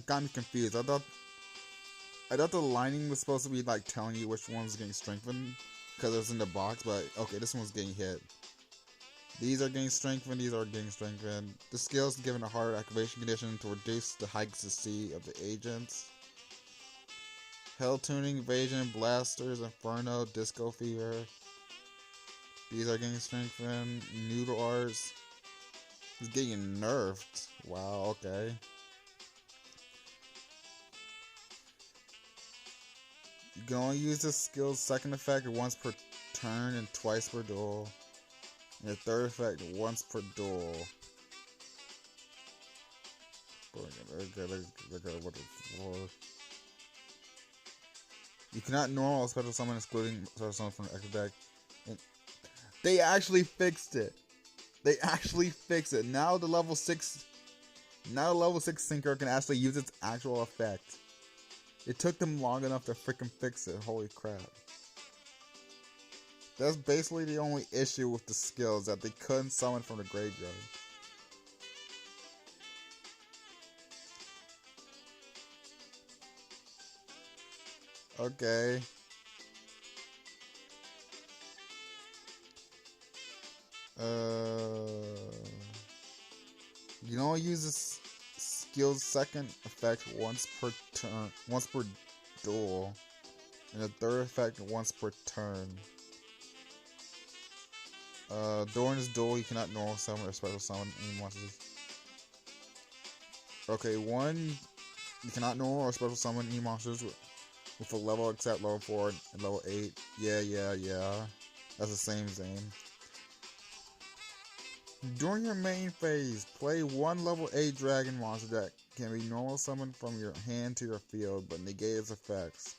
got me confused. I thought the lining was supposed to be like telling you which one was getting strengthened because it was in the box, but okay, this one's getting hit. These are getting strengthened, these are getting strengthened. The skills given a hard activation condition to reduce the heights to C of the agents. Hell tuning, evasion, blasters, inferno, disco fever. These are getting strengthened. Noodle arts is getting nerfed. Wow, okay. You can only use this skill's second effect once per turn and twice per duel. And the third effect once per duel. You cannot normal a special summon excluding special summon from the extra deck. And they actually fixed it. They actually fixed it. Now the level 6 sinker can actually use its actual effect. It took them long enough to freaking fix it. Holy crap. That's basically the only issue with the skills, that they couldn't summon from the graveyard. Okay. You can only use this skill's second effect once per turn, once per duel, and the third effect once per turn. During this duel, you cannot normal summon or special summon any monsters. Okay, one, you cannot normal or special summon any monsters with a level except level 4 and level 8. Yeah. That's the same thing. During your main phase, play one level 8 dragon monster that can be normal summoned from your hand to your field, but negate its effects.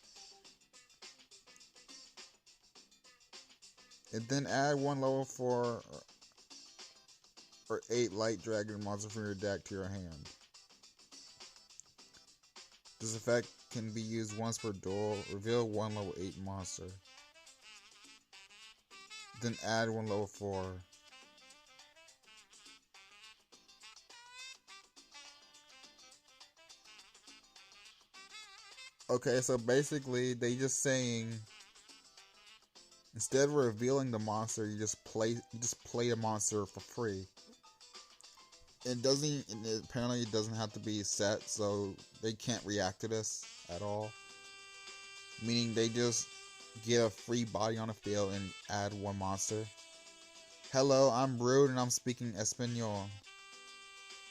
And then add one level 4 or 8 light dragon monster from your deck to your hand. This effect can be used once per duel. Reveal one level 8 monster. Then add one level 4. Okay, so basically they just saying instead of revealing the monster, you just play a monster for free. Apparently it doesn't have to be set, so they can't react to this at all. Meaning they just get a free body on the field and add one monster. Hello, I'm Rude and I'm speaking Espanol.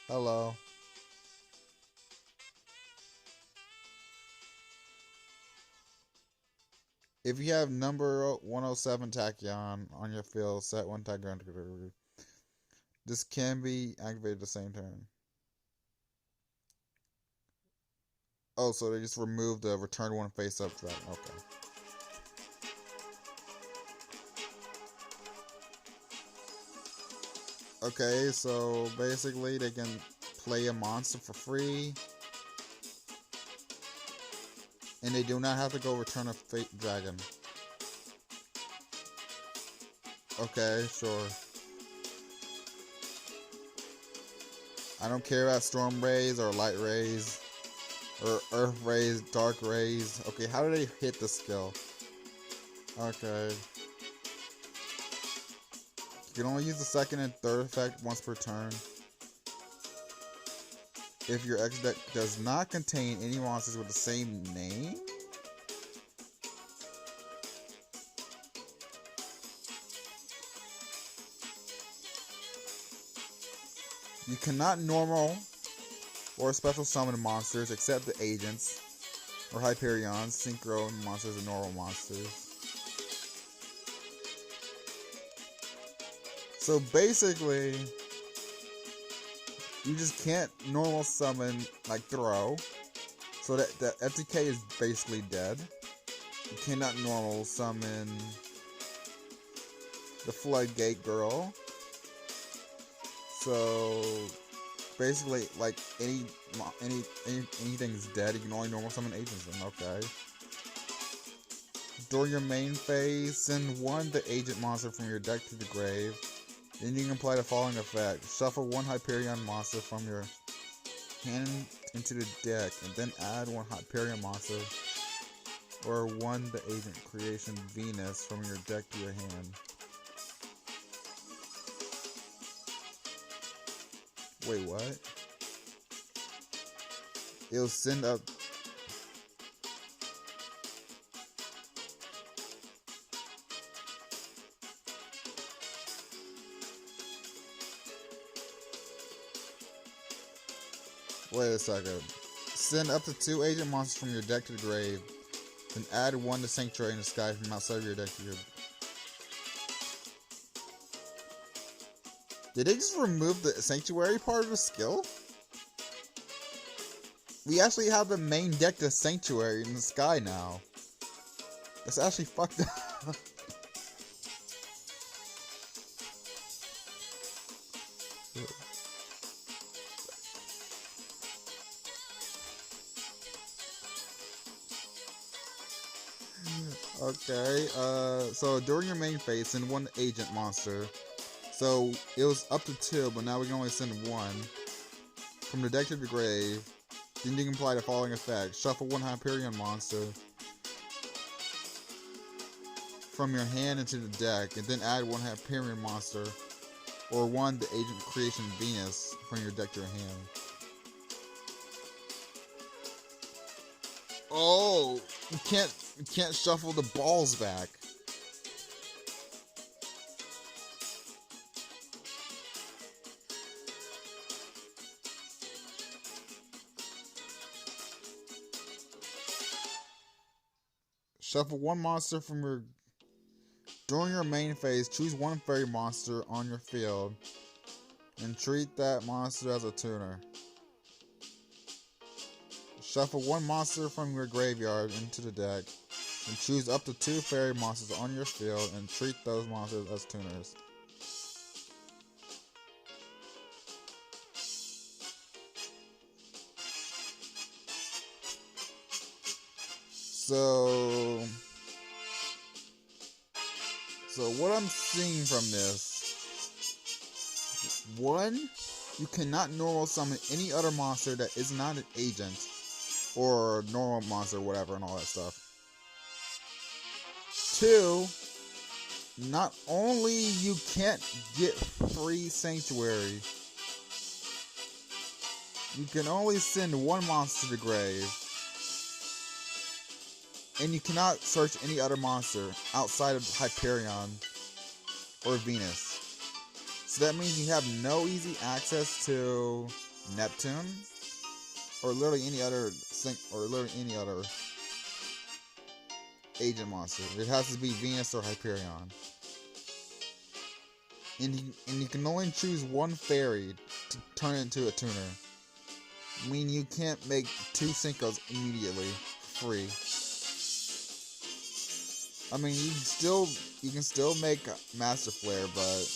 Hello. If you have number 107 Tachyon on your field, set one Tachyon. This can be activated the same turn. Oh, so they just removed the return one face up threat. Okay. Okay, so basically they can play a monster for free. And they do not have to go return a fate dragon. Okay, sure. I don't care about storm rays or light rays or earth rays, dark rays. Okay, how do they hit the skill? Okay. You can only use the second and third effect once per turn. If your X deck does not contain any monsters with the same name? You cannot normal or special summon monsters except the agents or Hyperions, synchro monsters, and normal monsters. So basically, you just can't normal summon like throw. So that the FTK is basically dead. You cannot normal summon the Floodgate Girl. So basically, like anything's dead, you can only normal summon agents. Then okay. During your main phase, send one the agent monster from your deck to the grave. Then you can apply the following effect: shuffle one Hyperion monster from your hand into the deck, and then add one Hyperion monster or one the agent creation Venus from your deck to your hand. Wait, what? It'll send up. Wait a second. Send up to 2 agent monsters from your deck to the grave. Then add 1 to Sanctuary in the Sky from outside of your deck to your... Did they just remove the Sanctuary part of the skill? We actually have the main deck to Sanctuary in the Sky now. That's actually fucked up. Okay, so during your main phase, send 1 agent monster. So it was up to 2, but now we can only send 1 from the deck to the grave. Then you can apply the following effect: shuffle 1 Hyperion monster from your hand into the deck, and then add 1 Hyperion monster or 1 the agent creation Venus from your deck to your hand. Oh, you can't shuffle the balls back. Shuffle 1 monster from your... During your main phase, choose 1 fairy monster on your field and treat that monster as a tuner. Shuffle 1 monster from your graveyard into the deck and choose up to 2 fairy monsters on your field and treat those monsters as tuners. So what I'm seeing from this, 1, you cannot normal summon any other monster that is not an agent or normal monster, whatever, and all that stuff. 2, not only you can't get free Sanctuary, you can only send 1 monster to the grave, and you cannot search any other monster outside of Hyperion or Venus. So that means you have no easy access to Neptune or literally any other agent monster. It has to be Venus or Hyperion. And you can only choose 1 fairy to turn it into a tuner. I mean, you can't make 2 Syncos immediately free. I mean, you can still make Master Flare, but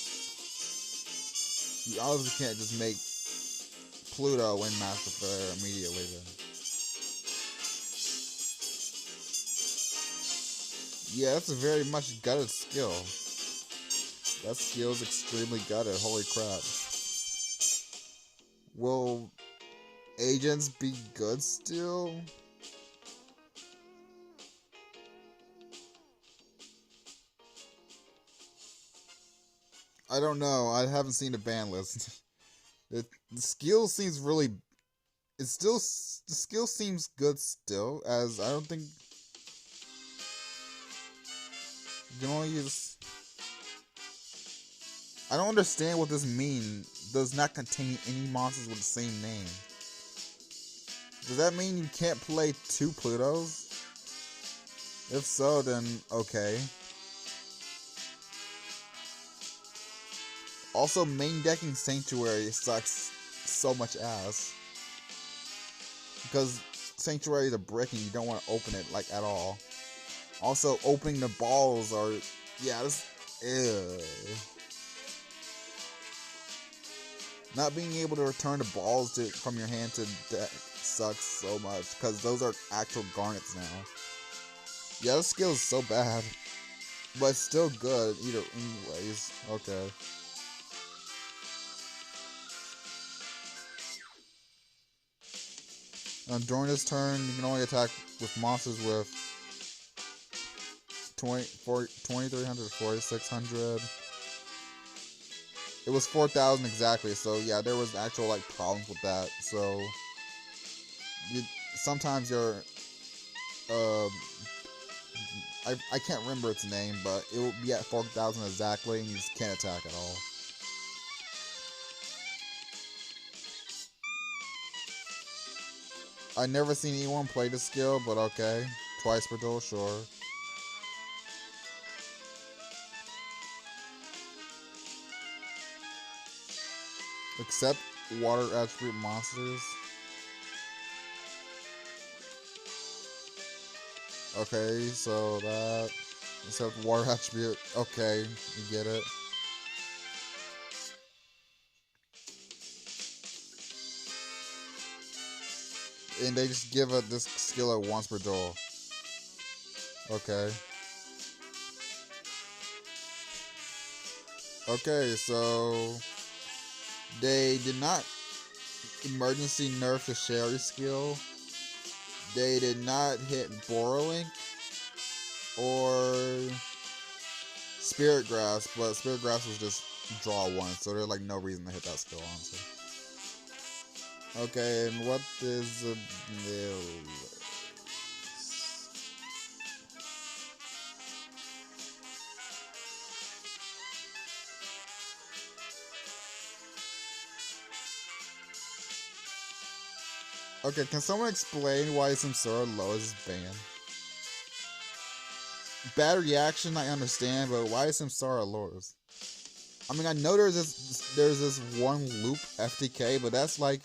you obviously can't just make Pluto and Master Flare immediately then. Yeah, that's a very much gutted skill. That skill is extremely gutted, holy crap. Will agents be good still? I don't know. I haven't seen the ban list. The skill seems really... The skill seems good still, as I don't think... You can only use... I don't understand what this means. Does not contain any monsters with the same name. Does that mean you can't play 2 Plutos? If so, then okay. Also, main decking Sanctuary sucks so much ass. Because Sanctuary is a brick and you don't want to open it, like, at all. Also, opening the balls are... Yeah, this... Ew. Not being able to return the balls from your hand to deck sucks so much. Because those are actual garnets now. Yeah, this skill is so bad. But it's still good, either anyways. Okay. During this turn, you can only attack with monsters with 2300 to 4600. It was 4000 exactly, so yeah, there was actual like problems with that. So sometimes your I can't remember its name, but it will be at 4000 exactly, and you just can't attack at all. I never seen anyone play this skill, but okay, twice per duel, sure. Except water attribute monsters. Okay, so that except water attribute. Okay, you get it. And they just give it this skill at once per duel. Okay. Okay, so they did not emergency nerf the Sherry skill. They did not hit borrel or Spirit Grasp, but Spirit Grasp was just draw one, so there's like no reason to hit that skill, honestly. Okay, and what is a Okay, can someone explain why Samsara Low is banned? Bad reaction, I understand, but why is Samsara Lows? I mean, I know there's this one loop FTK, but that's like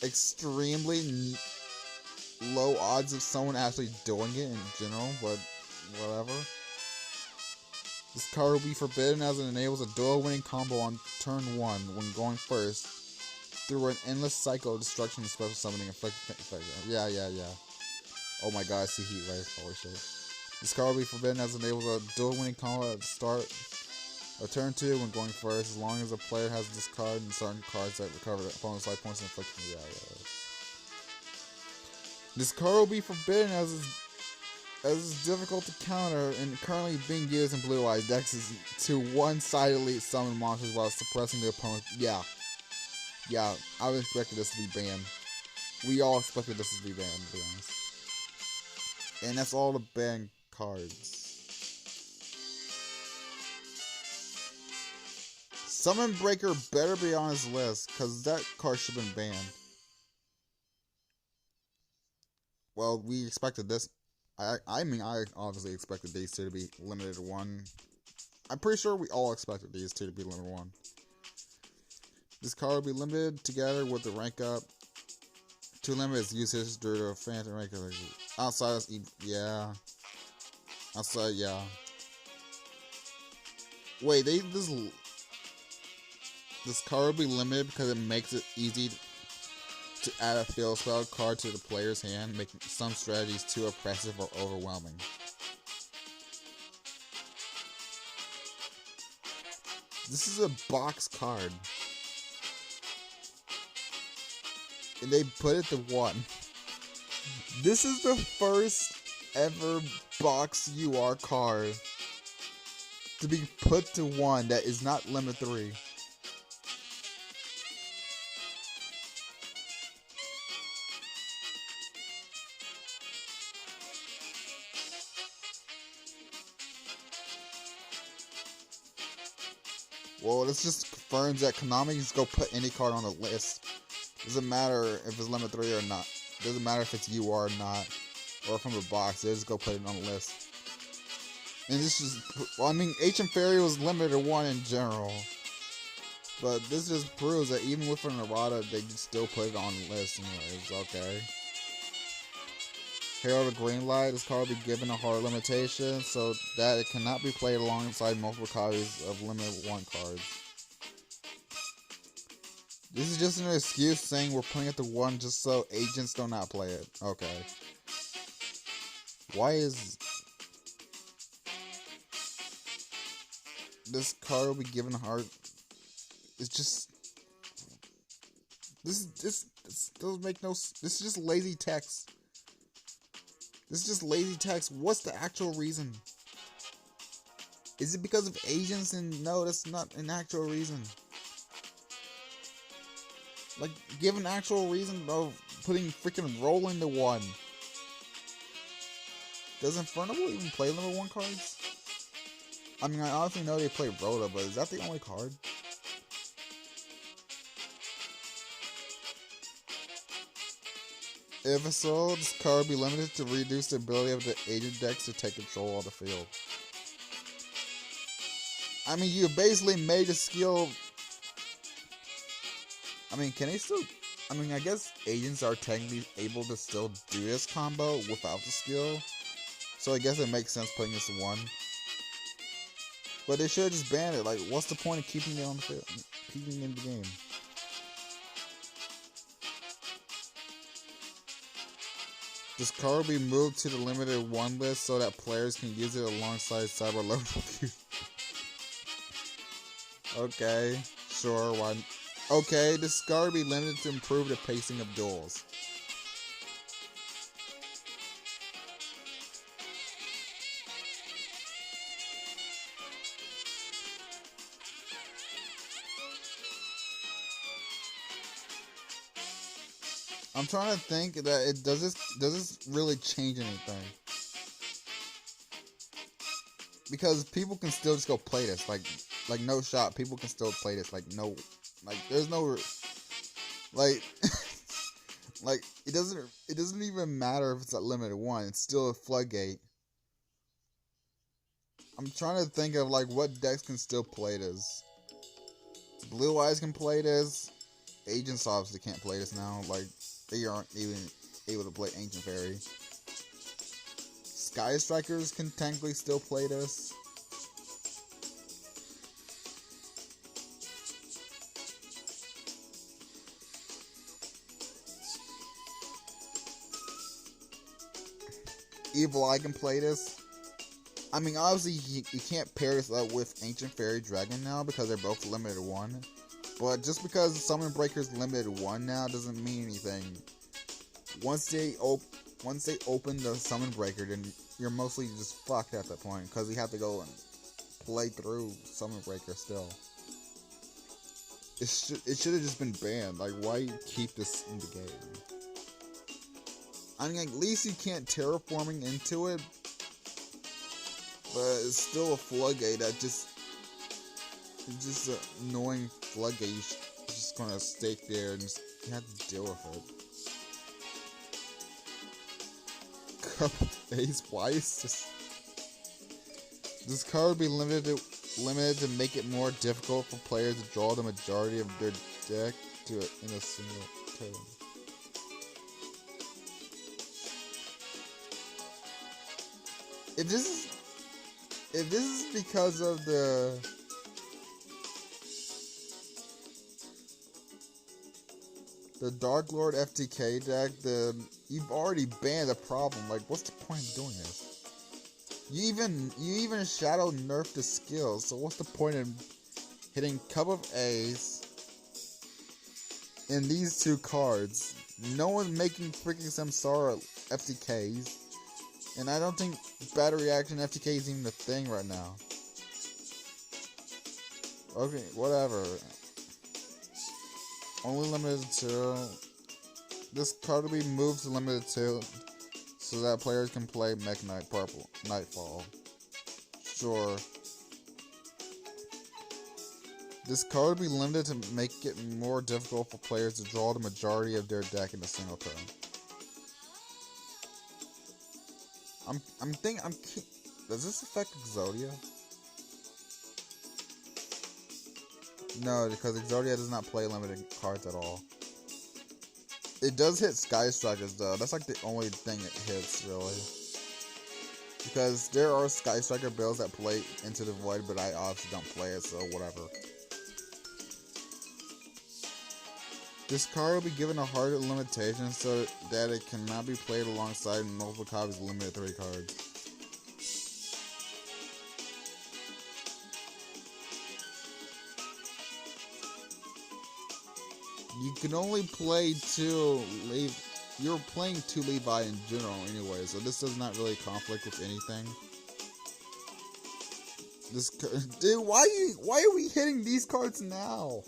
extremely low odds of someone actually doing it in general, but whatever. This card will be forbidden as it enables a duel-winning combo on turn 1 when going first through an endless cycle of destruction and special summoning effect. Yeah. Oh my god, I see Heat Wave. Holy shit. This card will be forbidden as it enables a duel-winning combo at the start of turn 2 when going first, as long as a player has discarded and certain cards that recover the opponent's life points and inflict. Yeah. This card will be forbidden as it's difficult to counter and currently being used in Blue Eyes decks is to one-sidedly summon monsters while suppressing the opponent. Yeah, I would expect this to be banned. We all expected this to be banned, to be honest. And that's all the banned cards. Summon Breaker better be on his list, because that card should have been banned. Well, we expected this. I mean, I obviously expected these two to be limited to 1. I'm pretty sure we all expected these two to be limited to 1. This card will be limited together with the rank up. To limit its usage due to a phantom rank up. Outside of yeah. Outside, yeah. Wait, this card will be limited because it makes it easy to add a field spell card to the player's hand, making some strategies too oppressive or overwhelming. This is a box card. And they put it to 1. This is the first ever box UR card to be put to 1 that is not limit 3. Well, this just confirms that Konami can just go put any card on the list. Doesn't matter if it's limit 3 or not. Doesn't matter if it's UR or not. Or from the box. They just go put it on the list. And this is... Well, I mean, HM Fairy was limited to 1 in general. But this just proves that even with an errata, they can still put it on the list anyways. Okay. Herald of Greenlight. This card will be given a hard limitation so that it cannot be played alongside multiple copies of limited 1 cards. This is just an excuse saying we're putting it to 1 just so agents do not play it. Okay. Why is... This card will be given a hard... It's just... This This doesn't make no. This is just lazy text. This is just lazy text. What's the actual reason? Is it because of agents? And no, that's not an actual reason. Like, give an actual reason of putting freaking roll into 1. Does Inferno even play level 1 cards? I mean, I honestly know they play Rhoda, but is that the only card? If a soul, this card will be limited to reduce the ability of the agent decks to take control of the field. I mean, you basically made a skill. I mean, can they still... I mean, I guess agents are technically able to still do this combo without the skill. So I guess it makes sense putting this to 1. But they should have just banned it. Like, what's the point of keeping it on the field? Keeping it in the game? This card will be moved to the limited 1 list so that players can use it alongside cyber level. Okay, sure, why? Okay, this card will be limited to improve the pacing of duels. I'm trying to think that it does this really change anything? Because people can still just go play this, like no shot. People can still play this, like no, like there's no, like, like it doesn't even matter if it's at limited 1. It's still a floodgate. I'm trying to think of like what decks can still play this. Blue Eyes can play this. Agents obviously can't play this now. Like, they aren't even able to play Ancient Fairy. Sky Strikers can technically still play this. Evil Eye can play this. I mean, obviously, you can't pair this up with Ancient Fairy Dragon now because they're both limited 1. But just because Summon Breaker's limited 1 now doesn't mean anything. Once they open the Summon Breaker, then you're mostly just fucked at that point because you have to go and play through Summon Breaker still. It should have just been banned. Like, why keep this in the game? I mean, at least you can't terraforming into it, but it's still a floodgate that it's just an annoying floodgate. You're just gonna stay there and just you have to deal with it. Couple days, why is this card would be limited to make it more difficult for players to draw the majority of their deck in a single turn. If this is because of the Dark Lord FTK deck, then you've already banned the problem. Like, what's the point of doing this? You even shadow nerfed the skills, so what's the point in hitting Cup of Ace in these 2 cards? No one's making freaking Samsara FTKs. And I don't think battery action FTK is even a thing right now. Okay, whatever. Only limited to... This card will be moved to limited to so that players can play Mech Knight Purple Nightfall. Sure. This card will be limited to make it more difficult for players to draw the majority of their deck in a single turn. Does this affect Exodia? No, because Exodia does not play limited cards at all. It does hit Sky Strikers though. That's like the only thing it hits, really. Because there are Sky Striker builds that play Into the Void, but I obviously don't play it, so whatever. This card will be given a harder limitation so that it cannot be played alongside multiple copies of limited 3 cards. You can only play two You're playing two Levi in general anyway, so this does not really conflict with anything. Dude, why are we hitting these cards now?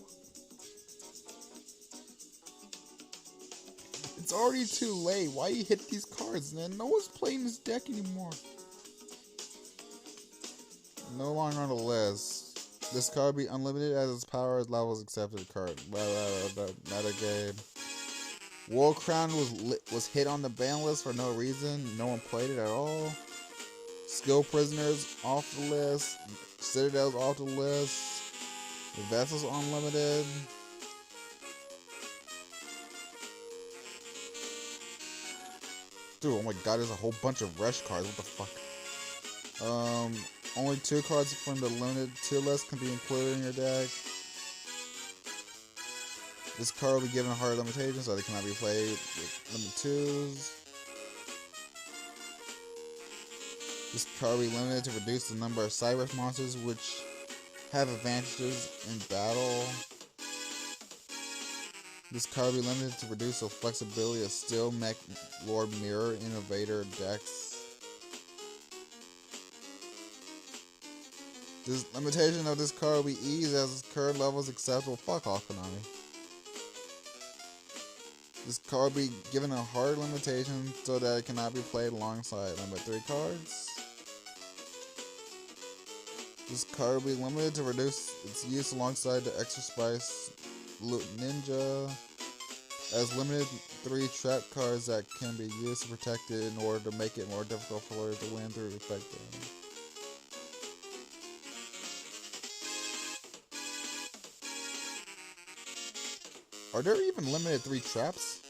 It's already too late. Why you hit these cards, man? No one's playing this deck anymore. No longer on the list. This card will be unlimited as its power levels accepted card. Meta game. World Crown was hit on the ban list for no reason. No one played it at all. Skill Prisoners off the list. Citadel's off the list. The Vessel's unlimited. Dude, oh my god, there's a whole bunch of Rush cards. What the fuck? Only 2 cards from the limited tier list can be included in your deck. This card will be given a hard limitation, so they cannot be played with limit 2s. This card will be limited to reduce the number of side rush monsters which have advantages in battle. This card will be limited to reduce the flexibility of Steel Mech Lord Mirror Innovator decks. This limitation of this card will be eased as its current level is acceptable. Fuck off, Konami. This card will be given a hard limitation so that it cannot be played alongside limit 3 cards. This card will be limited to reduce its use alongside the Extra Spice Loot Ninja. As limited 3 trap cards that can be used to protect it in order to make it more difficult for players to win through effective. Are there even limited 3 traps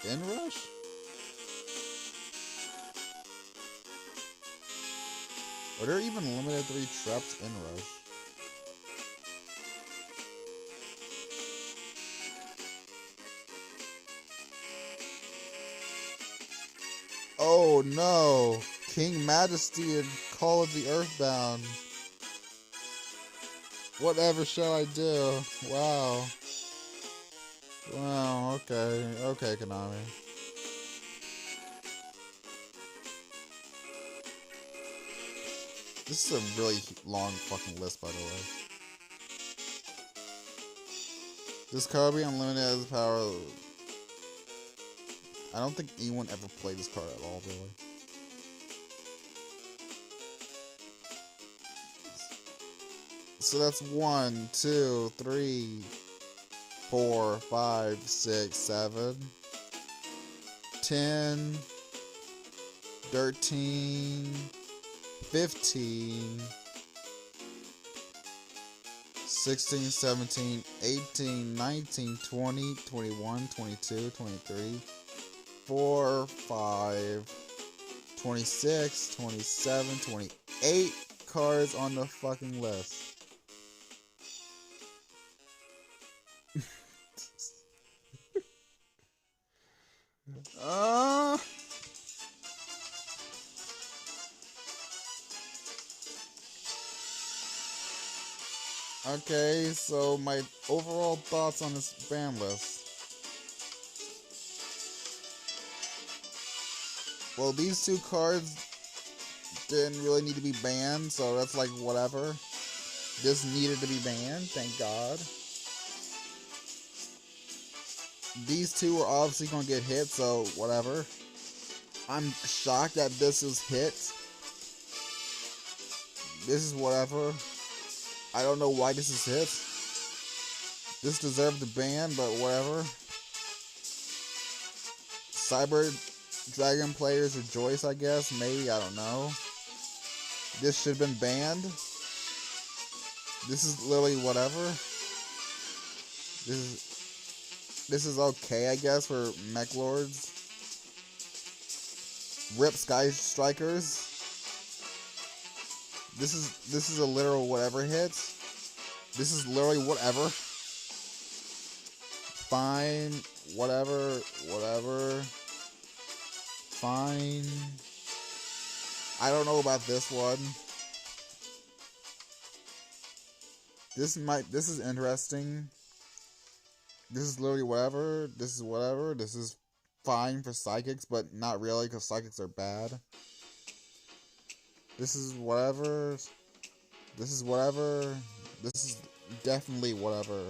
in Rush? Are there even limited 3 traps in Rush? Oh no! King Majesty and Call of the Earthbound. Whatever shall I do? Wow. Wow, okay. Okay, Konami. This is a really long fucking list, by the way. This card will be unlimited as power. I don't think anyone ever played this card at all, really. So that's 1, 2, 3, 4, 5, 6, 7, 10, 13, 15, 16, 17, 18, 19, 20, 21, 22, 23, 4, 5, 26, 27, 28 cards on the fucking list. Okay, so my overall thoughts on this ban list. Well, these 2 cards didn't really need to be banned, so that's like whatever. This needed to be banned, thank God. These 2 were obviously gonna get hit, so whatever. I'm shocked that this is hit. This is whatever. I don't know why this is hit. This deserved the ban, but whatever. Cyber Dragon players rejoice, I guess. Maybe, I don't know. This should have been banned. This is literally whatever. This is okay, I guess, for Mech Lords. Rip Sky Strikers. This is a literal whatever hit. This is literally whatever. Fine. Whatever. Fine. I don't know about this one. This is interesting. This is literally whatever. This is whatever. This is fine for psychics, but not really because psychics are bad. This is whatever. This is whatever. This is definitely whatever.